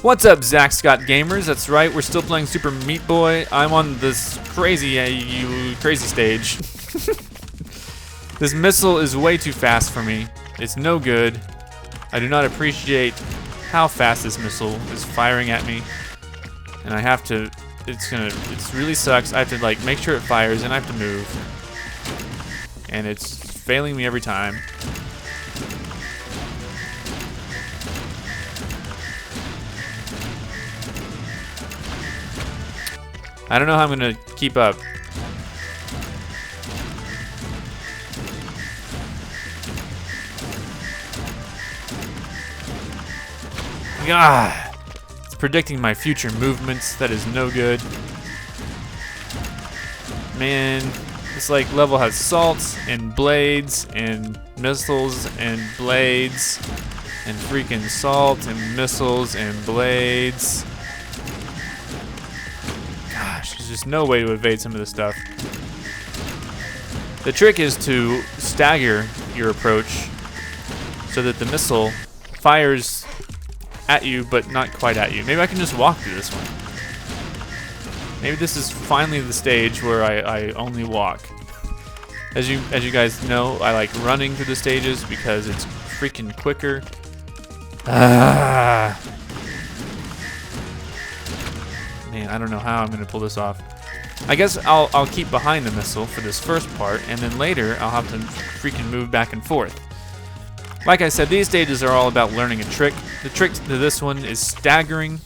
What's up, ZackScott gamers? That's right, we're still playing Super Meat Boy. I'm on this crazy stage. This missile is way too fast for me. It's no good. I do not appreciate how fast this missile is firing at me. And I have to, it really sucks. I have to like make sure it fires and I have to move. And it's failing me every time. I don't know how I'm gonna keep up. God, it's predicting my future movements. That is no good. Man, this like level has salts and blades and missiles and blades and freaking salt and missiles and blades. There's just no way to evade some of this stuff. The trick is to stagger your approach so that the missile fires at you but not quite at you. Maybe I can just walk through this one. Maybe this is finally the stage where I only walk. As you guys know, I like running through the stages because it's freaking quicker. Man, I don't know how I'm gonna pull this off. I guess I'll keep behind the missile for this first part, and then later I'll have to freaking move back and forth. Like I said, these stages are all about learning a trick. The trick to this one is staggering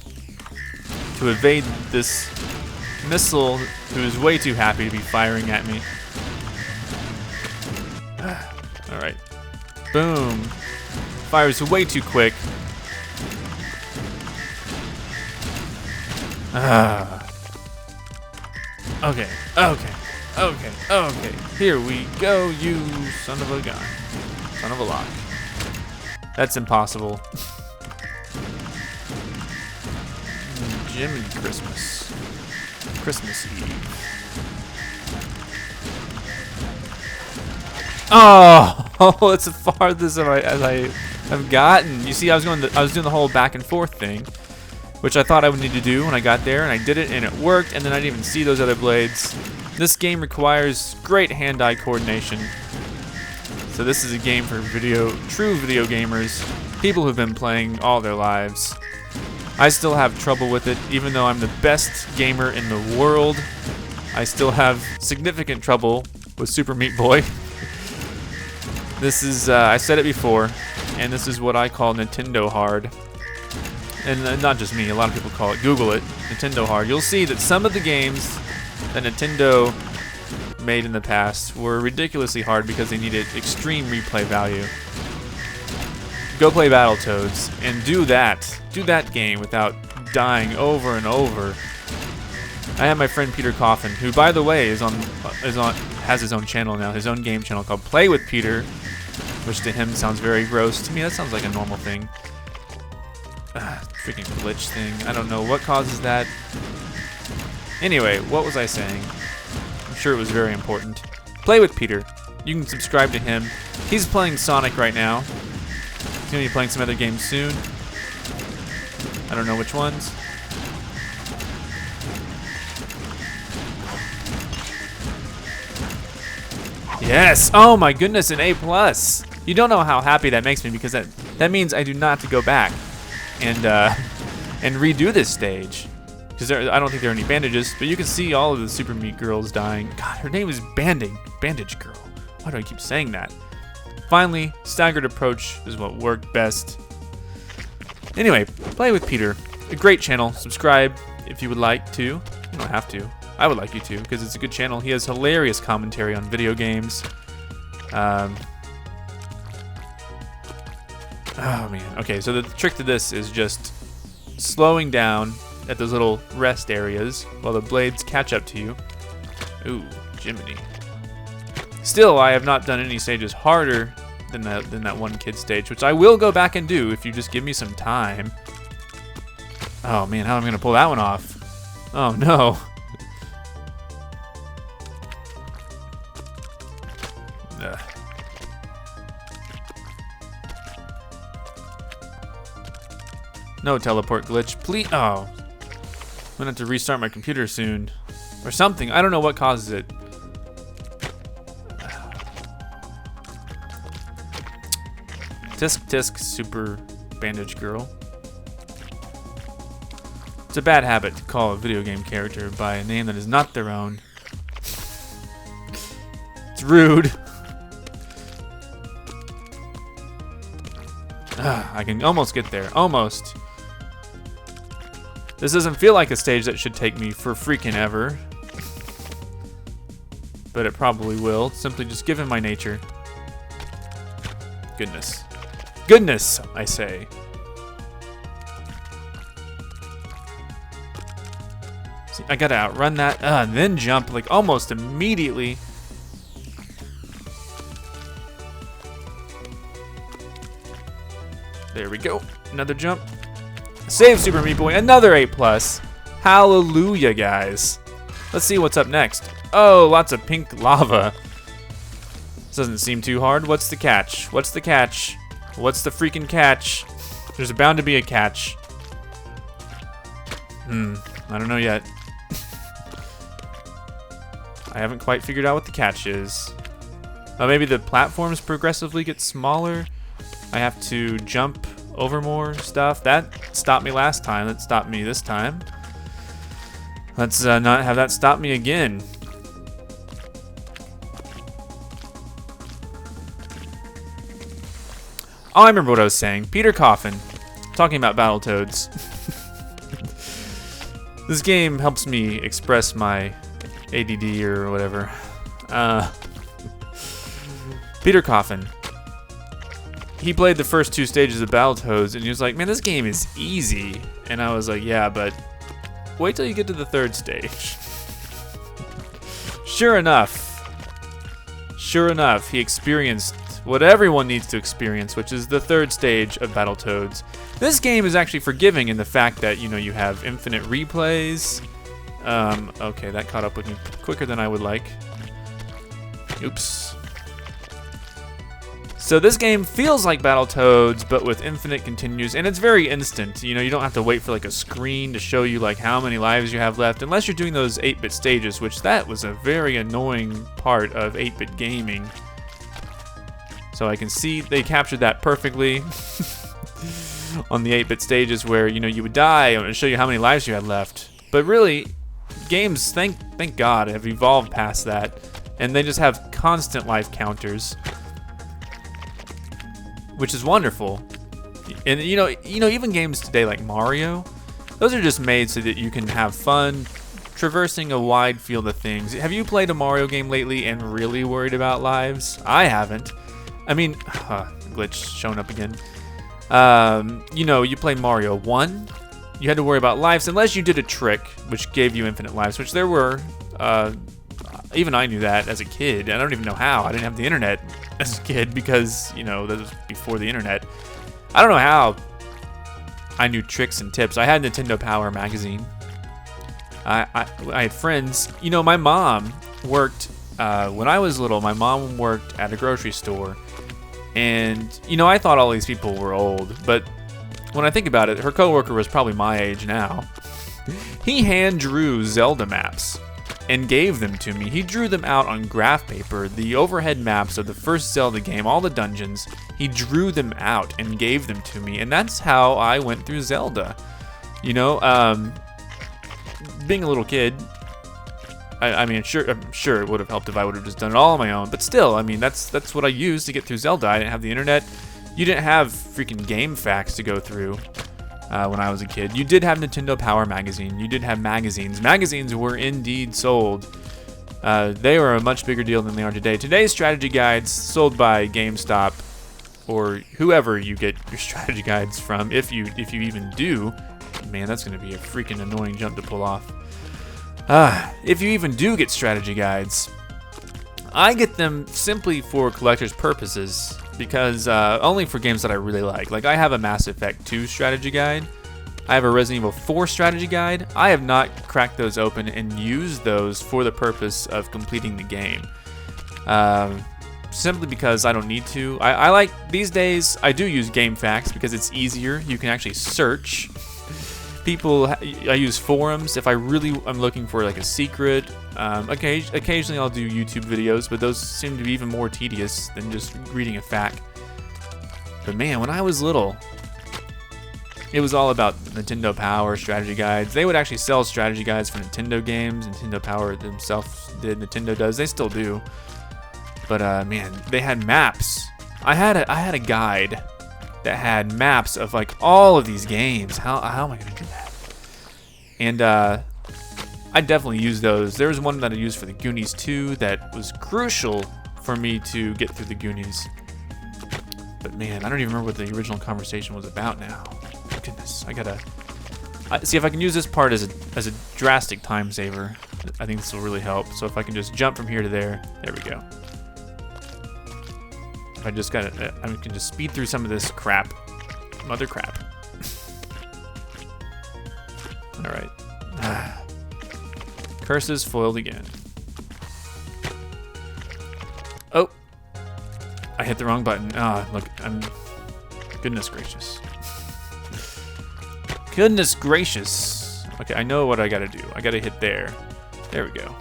to evade this missile who is way too happy to be firing at me. Alright. Boom. Fires way too quick. Okay. Here we go, you son of a gun. Son of a lock. That's impossible. Jiminy Christmas. Christmas Eve. Oh, it's the farthest as I have gotten. You see, I was doing the whole back and forth thing, which I thought I would need to do when I got there, and I did it, and it worked, and then I didn't even see those other blades. This game requires great hand-eye coordination. So this is a game for true video gamers, people who've been playing all their lives. I still have trouble with it, even though I'm the best gamer in the world. I still have significant trouble with Super Meat Boy. This is, I said it before, and this is what I call Nintendo hard. And not just me, a lot of people call it, Google it, Nintendo hard. You'll see that some of the games that Nintendo made in the past were ridiculously hard because they needed extreme replay value. Go play Battletoads and do that game without dying over and over. I have my friend Peter Coffin, who by the way has his own channel now, his own game channel called Play with Peter, which to him sounds very gross. To me that sounds like a normal thing. Freaking glitch thing. I don't know what causes that. Anyway, what was I saying? I'm sure it was very important. Play with Peter. You can subscribe to him. He's playing Sonic right now. He's going to be playing some other games soon. I don't know which ones. Yes! Oh my goodness, an A+. You don't know how happy that makes me because that means I do not have to go back and redo this stage, because I don't think there are any bandages, but you can see all of the Super Meat girls dying. God, her name is Bandage Girl. Why do I keep saying that? Finally, staggered approach is what worked best. Anyway, Play with Peter, a great channel. Subscribe if you would like to. You don't have to. I would like you to, because it's a good channel. He has hilarious commentary on video games. Oh man. Okay, so the trick to this is just slowing down at those little rest areas while the blades catch up to you. Ooh, Jiminy. Still, I have not done any stages harder than that one kid stage, which I will go back and do if you just give me some time. Oh man, how am I gonna pull that one off? Oh no. Ugh. No teleport glitch. Please. Oh. I'm gonna have to restart my computer soon. Or something. I don't know what causes it. Tisk tisk super bandage girl. It's a bad habit to call a video game character by a name that is not their own. It's rude. I can almost get there. Almost. This doesn't feel like a stage that should take me for freaking ever. But it probably will. Simply just given my nature. Goodness. Goodness, I say. See, I gotta outrun that, and then jump like almost immediately. There we go. Another jump. Save Super Meat Boy. Another A+. Hallelujah, guys. Let's see what's up next. Oh, lots of pink lava. This doesn't seem too hard. What's the catch? What's the catch? What's the freaking catch? There's bound to be a catch. I don't know yet. I haven't quite figured out what the catch is. Oh, maybe the platforms progressively get smaller. I have to jump over more stuff. That stopped me last time. That stopped me this time. Let's not have that stop me again. Oh, I remember what I was saying. Peter Coffin, talking about Battletoads. This game helps me express my ADD or whatever. Peter Coffin. He played the first 2 stages of Battletoads, and he was like, man, this game is easy. And I was like, yeah, but wait till you get to the 3rd stage. Sure enough, he experienced what everyone needs to experience, which is the 3rd stage of Battletoads. This game is actually forgiving in the fact that, you know, you have infinite replays. Okay, that caught up with me quicker than I would like. Oops. So this game feels like Battletoads, but with infinite continues, and it's very instant. You know, you don't have to wait for like a screen to show you like how many lives you have left, unless you're doing those 8-bit stages, which that was a very annoying part of 8-bit gaming. So I can see they captured that perfectly on the 8-bit stages where, you know, you would die and it would show you how many lives you had left. But really, games, thank God, have evolved past that, and they just have constant life counters, which is wonderful. And you know, even games today like Mario, those are just made so that you can have fun traversing a wide field of things. Have you played a Mario game lately and really worried about lives? I haven't. I mean, glitch showing up again. You know, you play Mario 1, you had to worry about lives unless you did a trick which gave you infinite lives, which there were. Even I knew that as a kid. I don't even know how. I didn't have the internet as a kid because, you know, that was before the internet. I don't know how I knew tricks and tips. I had Nintendo Power magazine. I had friends. You know, my mom worked, when I was little, my mom worked at a grocery store. And, you know, I thought all these people were old. But when I think about it, her coworker was probably my age now. He hand drew Zelda maps and gave them to me. He drew them out on graph paper, the overhead maps of the first Zelda game, all the dungeons. He drew them out and gave them to me, and that's how I went through Zelda. You know, being a little kid, I'm sure it would have helped if I would have just done it all on my own, but still, I mean, that's what I used to get through Zelda. I didn't have the internet. You didn't have freaking game facts to go through. When I was a kid, you did have Nintendo Power magazine. You did have magazines. Magazines were indeed sold. They were a much bigger deal than they are today. Today's strategy guides sold by GameStop or whoever you get your strategy guides from, if you even do. Man, that's going to be a freaking annoying jump to pull off. If you even do get strategy guides, I get them simply for collector's purposes. Because only for games that I really like. Like, I have a Mass Effect 2 strategy guide. I have a Resident Evil 4 strategy guide. I have not cracked those open and used those for the purpose of completing the game. simply because I don't need to. I like, these days, I do use GameFAQs because it's easier. You can actually search. I use forums if I really am looking for like a secret. Occasionally I'll do YouTube videos, but those seem to be even more tedious than just reading a fact. But man, when I was little, it was all about Nintendo Power, strategy guides. They would actually sell strategy guides for Nintendo games. Nintendo Power themselves did, Nintendo does, they still do. But man, they had maps. I had a guide that had maps of like all of these games. How am I gonna do that? And I definitely use those. There was one that I used for the Goonies 2 that was crucial for me to get through the Goonies. But man, I don't even remember what the original conversation was about now. Goodness, I gotta see if I can use this part as a drastic time saver. I think this will really help. So if I can just jump from here to there, there we go. I can just speed through some of this crap. Mother crap. Alright. Curses foiled again. Oh! I hit the wrong button. Look, goodness gracious. Goodness gracious. Okay, I know what I gotta do. I gotta hit there. There we go.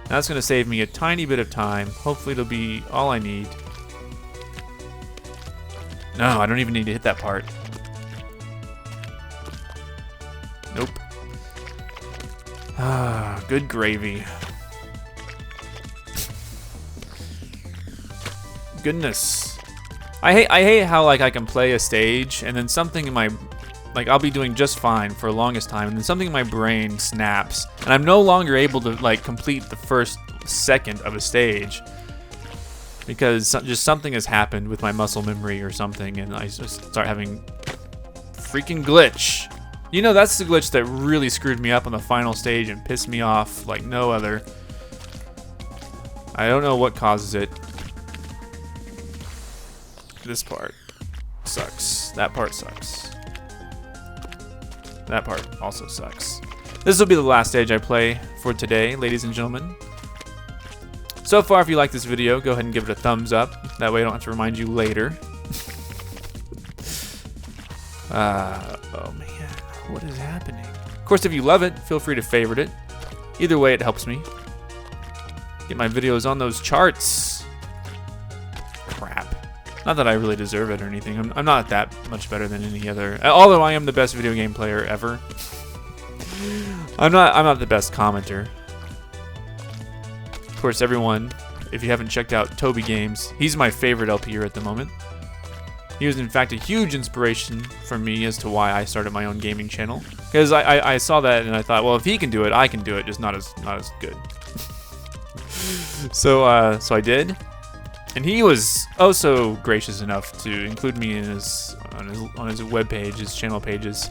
That's gonna save me a tiny bit of time. Hopefully it'll be all I need. No, I don't even need to hit that part. Nope. Good gravy. Goodness. I hate how like I can play a stage and then something in my, like I'll be doing just fine for the longest time and then something in my brain snaps and I'm no longer able to like complete the first second of a stage. Because just something has happened with my muscle memory or something, and I just start having freaking glitch. You know, that's the glitch that really screwed me up on the final stage and pissed me off like no other. I don't know what causes it. This part sucks. That part sucks. That part also sucks. This will be the last stage I play for today, ladies and gentlemen. So far, if you like this video, go ahead and give it a thumbs up. That way I don't have to remind you later. Oh man, what is happening? Of course, if you love it, feel free to favorite it. Either way, it helps me. Get my videos on those charts. Crap. Not that I really deserve it or anything. I'm not that much better than any other. Although I am the best video game player ever. I'm not the best commenter. Of course, everyone, if you haven't checked out ZackScottGames, he's my favorite LPer at the moment. He was in fact a huge inspiration for me as to why I started my own gaming channel. Because I saw that and I thought, well, if he can do it, I can do it, just not as good. So I did, and he was oh so gracious enough to include me in on his web page, his channel pages.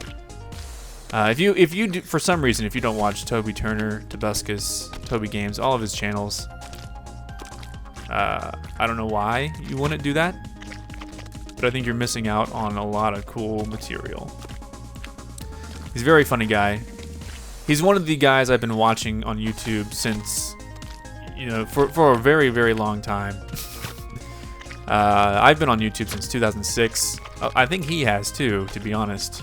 If you do, for some reason, if you don't watch Toby Turner, Tobuscus, ZackScottGames, all of his channels, I don't know why you wouldn't do that, but I think you're missing out on a lot of cool material. He's a very funny guy. He's one of the guys I've been watching on YouTube since, you know, for a very, very long time. I've been on YouTube since 2006. I think he has too, to be honest.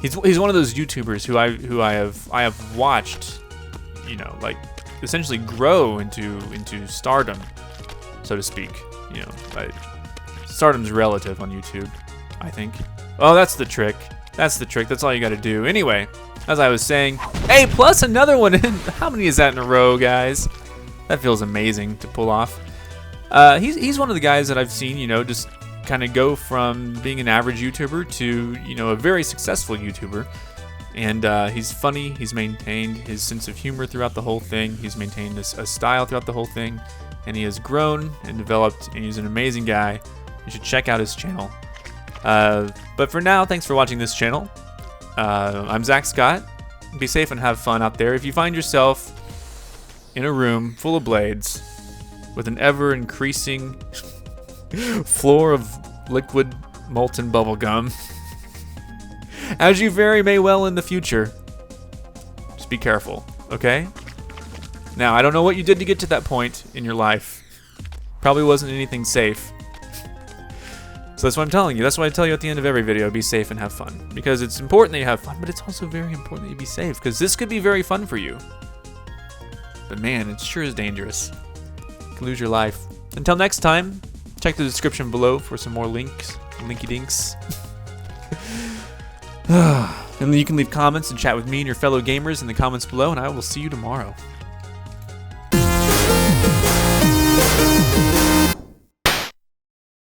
He's one of those YouTubers who I have watched, you know, like essentially grow into stardom, so to speak. You know, stardom's relative on YouTube, I think. Oh, that's the trick. That's the trick. That's all you got to do. Anyway, as I was saying, hey, plus another one in. How many is that in a row, guys? That feels amazing to pull off. He's one of the guys that I've seen, you know, just kind of go from being an average YouTuber to, you know, a very successful YouTuber. And he's funny. He's maintained his sense of humor throughout the whole thing. He's maintained a style throughout the whole thing. And he has grown and developed, and he's an amazing guy. You should check out his channel. But for now, thanks for watching this channel. I'm ZackScott. Be safe and have fun out there. If you find yourself in a room full of blades with an ever-increasing floor of liquid molten bubblegum, as you very may well in the future, just be careful, okay? Now, I don't know what you did to get to that point in your life. Probably wasn't anything safe. So that's what I'm telling you. That's why I tell you at the end of every video, be safe and have fun. Because it's important that you have fun, but it's also very important that you be safe. Because this could be very fun for you. But man, it sure is dangerous. You can lose your life. Until next time, check the description below for some more links. Linky dinks. And then you can leave comments and chat with me and your fellow gamers in the comments below, and I will see you tomorrow.